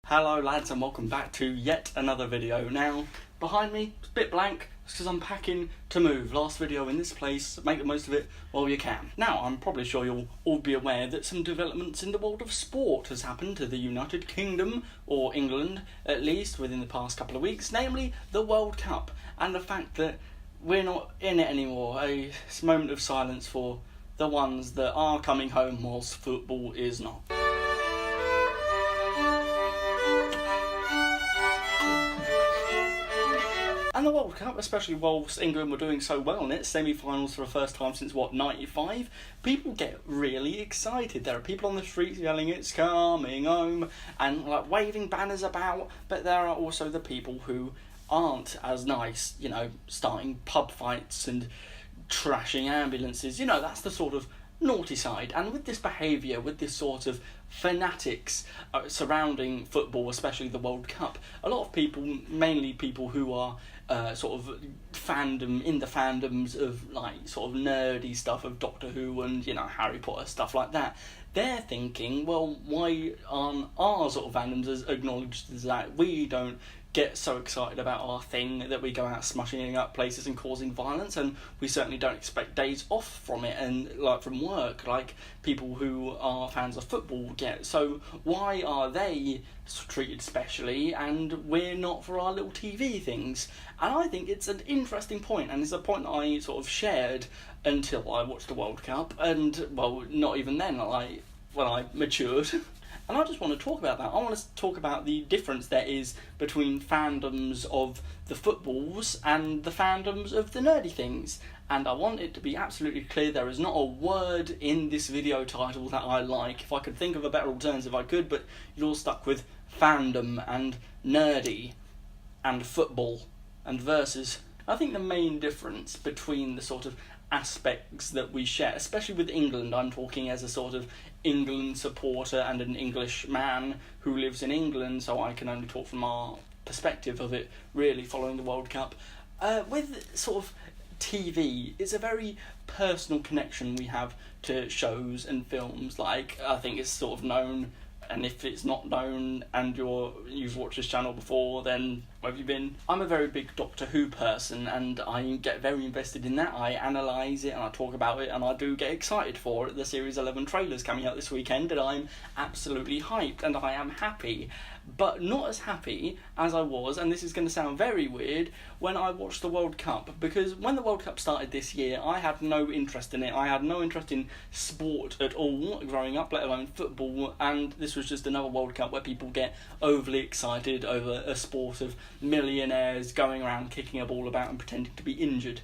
Hello lads and welcome back to yet another video. Now, behind me, it's a bit blank, it's because I'm packing to move. Last video in this place, make the most of it while you can. Now, I'm probably sure you'll all be aware that some developments in the world of sport has happened to the United Kingdom, or England at least, within the past couple of weeks, namely the World Cup, and the fact that we're not in it anymore. A moment of silence for the ones that are coming home whilst football is not. And the World Cup, especially whilst England were doing so well in it, semi-finals for the first time since, 95, people get really excited. There are people on the streets yelling, "It's coming home," and like waving banners about, but there are also the people who aren't as nice, starting pub fights and trashing ambulances. That's the sort of naughty side. And with this behaviour, with this sort of fanatics surrounding football, especially the World Cup, a lot of people, mainly people who are sort of in the fandoms of sort of nerdy stuff of Doctor Who and Harry Potter, stuff like that, they're thinking, well, why aren't our sort of fandoms as acknowledged as that? We don't get so excited about our thing that we go out smashing up places and causing violence, and we certainly don't expect days off from it and from work like people who are fans of football get. So why are they treated specially and we're not for our little TV things? And I think it's an interesting point, and it's a point that I sort of shared until I watched the World Cup, and well, not even then, when I matured. And I just want to talk about that. I want to talk about the difference there is between fandoms of the footballs and the fandoms of the nerdy things. And I want it to be absolutely clear, there is not a word in this video title that I like. If I could think of a better alternative, I could, but you're all stuck with fandom and nerdy and football and versus. I think the main difference between the sort of aspects that we share, especially with England, I'm talking as a sort of England supporter and an English man who lives in England, so I can only talk from our perspective of it, really, following the World Cup. With sort of TV, it's a very personal connection we have to shows and films. I think it's sort of known, and if it's not known and you've watched this channel before, then where have you been? I'm a very big Doctor Who person, and I get very invested in that. I analyse it and I talk about it, and I do get excited for it. The Series 11 trailer's coming out this weekend, and I'm absolutely hyped, and I am happy. But not as happy as I was, and this is going to sound very weird, when I watched the World Cup, because when the World Cup started this year, I had no interest in it. I had no interest in sport at all growing up, let alone football, and this was just another World Cup where people get overly excited over a sport of millionaires going around kicking a ball about and pretending to be injured.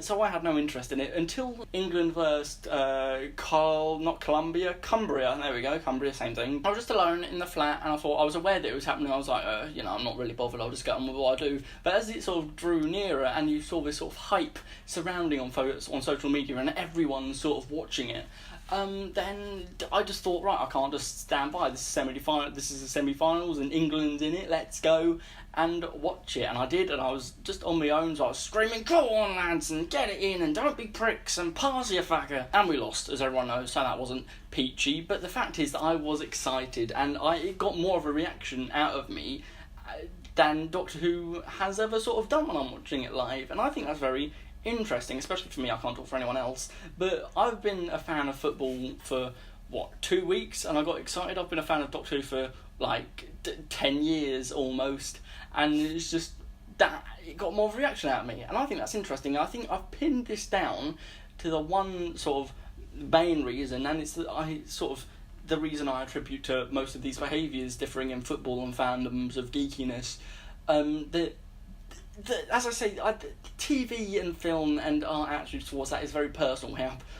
So I had no interest in it until England versus Cumbria, there we go, Cumbria, same thing. I was just alone in the flat, and I thought, I was aware that it was happening. I was like, I'm not really bothered, I'll just get on with what I do. But as it sort of drew nearer, and you saw this sort of hype surrounding on social media, and everyone sort of watching it, then I just thought, right, I can't just stand by. This is the semi-finals, and England's in it, let's go and watch it. And I did, and I was just on my own, so I was screaming, "Go on lads, and get it in, and don't be pricks, and pass your fucker." And we lost, as everyone knows, so that wasn't peachy. But the fact is that I was excited, and it got more of a reaction out of me than Doctor Who has ever sort of done when I'm watching it live. And I think that's very interesting, especially for me. I can't talk for anyone else, but I've been a fan of football for 2 weeks, and I got excited. I've been a fan of Doctor Who for 10 years almost, and it's just that it got more of a reaction out of me, and I think that's interesting. I think I've pinned this down to the one sort of main reason, and it's the reason I attribute to most of these behaviours differing in football and fandoms of geekiness. As I say, TV and film and our attitude towards that is very personal.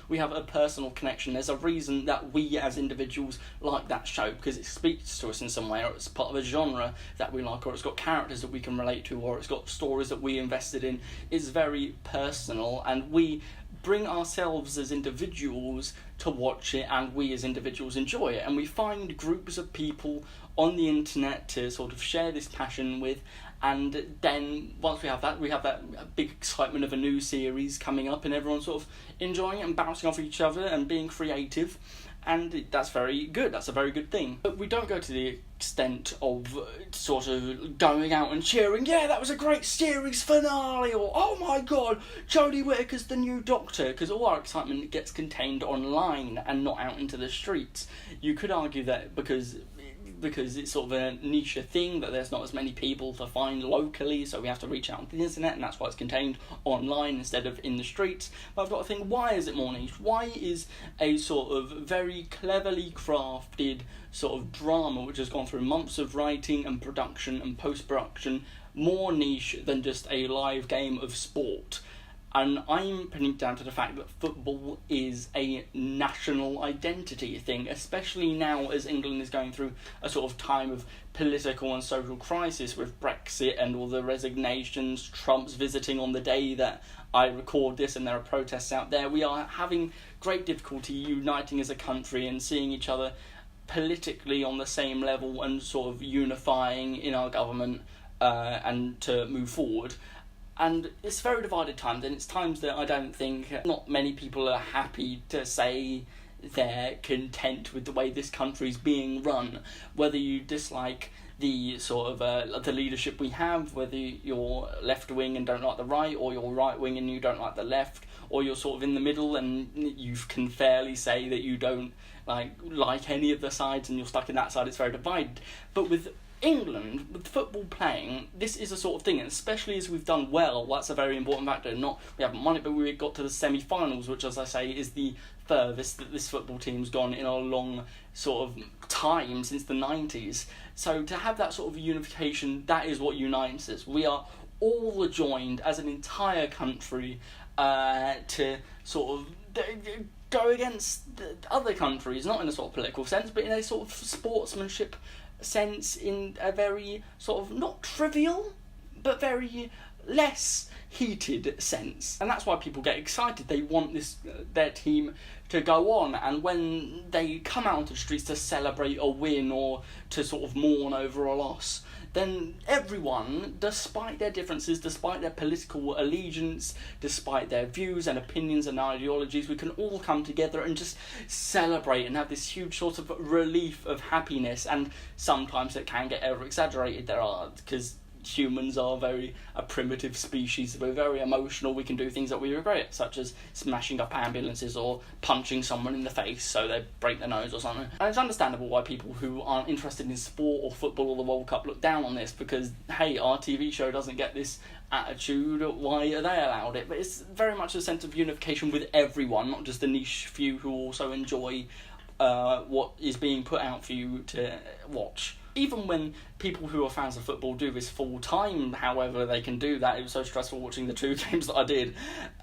We have a personal connection. There's a reason that we as individuals like that show, because it speaks to us in some way, or it's part of a genre that we like, or it's got characters that we can relate to, or it's got stories that we invested in. It's very personal, and we bring ourselves as individuals to watch it, and we as individuals enjoy it, and we find groups of people on the internet to sort of share this passion with. And then once we have that big excitement of a new series coming up, and everyone sort of enjoying it and bouncing off each other and being creative. and that's very good. That's a very good thing. But we don't go to the extent of sort of going out and cheering, yeah, that was a great series finale, or oh my god, Jodie Whittaker's the new Doctor, because all our excitement gets contained online and not out into the streets. You could argue that because it's sort of a niche thing, that there's not as many people to find locally, so we have to reach out on the internet, and that's why it's contained online instead of in the streets. But I've got to think, why is it more niche? Why is a sort of very cleverly crafted sort of drama, which has gone through months of writing and production and post-production, more niche than just a live game of sport? And I'm putting it down to the fact that football is a national identity thing, especially now as England is going through a sort of time of political and social crisis with Brexit and all the resignations, Trump's visiting on the day that I record this and there are protests out there. We are having great difficulty uniting as a country and seeing each other politically on the same level and sort of unifying in our government and to move forward. And it's very divided times, and it's times that I don't think not many people are happy to say they're content with the way this country's being run. Whether you dislike the sort of the leadership we have, whether you're left wing and don't like the right, or you're right wing and you don't like the left, or you're sort of in the middle and you can fairly say that you don't like any of the sides and you're stuck in that side. It's very divided. But with England, with football playing, this is a sort of thing, and especially as we've done well, that's a very important factor. Not we haven't won it, but we got to the semi-finals, which, as I say, is the furthest that this football team's gone in a long sort of time since the 90s. So to have that sort of unification, that is what unites us. We are all joined as an entire country to sort of go against other countries, not in a sort of political sense, but in a sort of sportsmanship sense, in a very sort of not trivial but very less heated sense. And that's why people get excited. They want their team to go on, and when they come out into the streets to celebrate a win or to sort of mourn over a loss, then everyone, despite their differences, despite their political allegiance, despite their views and opinions and ideologies, we can all come together and just celebrate and have this huge sort of relief of happiness. And sometimes it can get over-exaggerated, because humans are a primitive species. We're very emotional. We can do things that we regret, such as smashing up ambulances or punching someone in the face so they break their nose or something. And it's understandable why people who aren't interested in sport or football or the World Cup look down on this, because, hey, our TV show doesn't get this attitude, why are they allowed it? But it's very much a sense of unification with everyone, not just the niche few who also enjoy what is being put out for you to watch. Even when people who are fans of football do this full time, however they can do that, it was so stressful watching the 2 games that I did.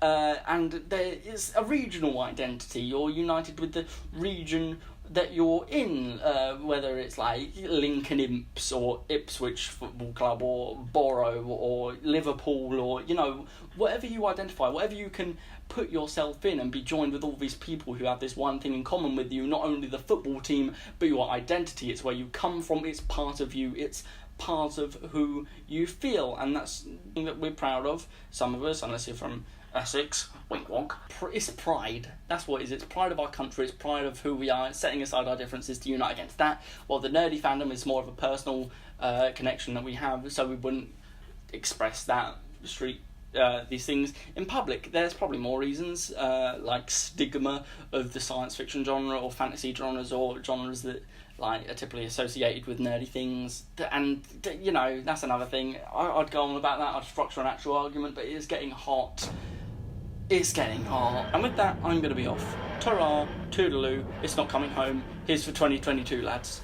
And there is a regional identity. You're united with the region that you're in, whether it's like Lincoln Imps or Ipswich Football Club or Borough or Liverpool, or, whatever you identify, whatever you can put yourself in and be joined with all these people who have this one thing in common with you, not only the football team, but your identity. It's where you come from, it's part of you, it's part of who you feel, and that's something that we're proud of, some of us, unless you're from Essex, wink wonk. It's pride. That's what it is. It's pride of our country. It's pride of who we are. It's setting aside our differences to unite against that. While the nerdy fandom is more of a personal connection that we have, so we wouldn't express these things in public. There's probably more reasons, like stigma of the science fiction genre or fantasy genres, or genres that are typically associated with nerdy things, and that's another thing. I'd go on about that. I'd structure an actual argument, but it's getting hot. It's getting hot. And with that, I'm going to be off. Ta-ra, toodaloo, it's not coming home. Here's for 2022, lads.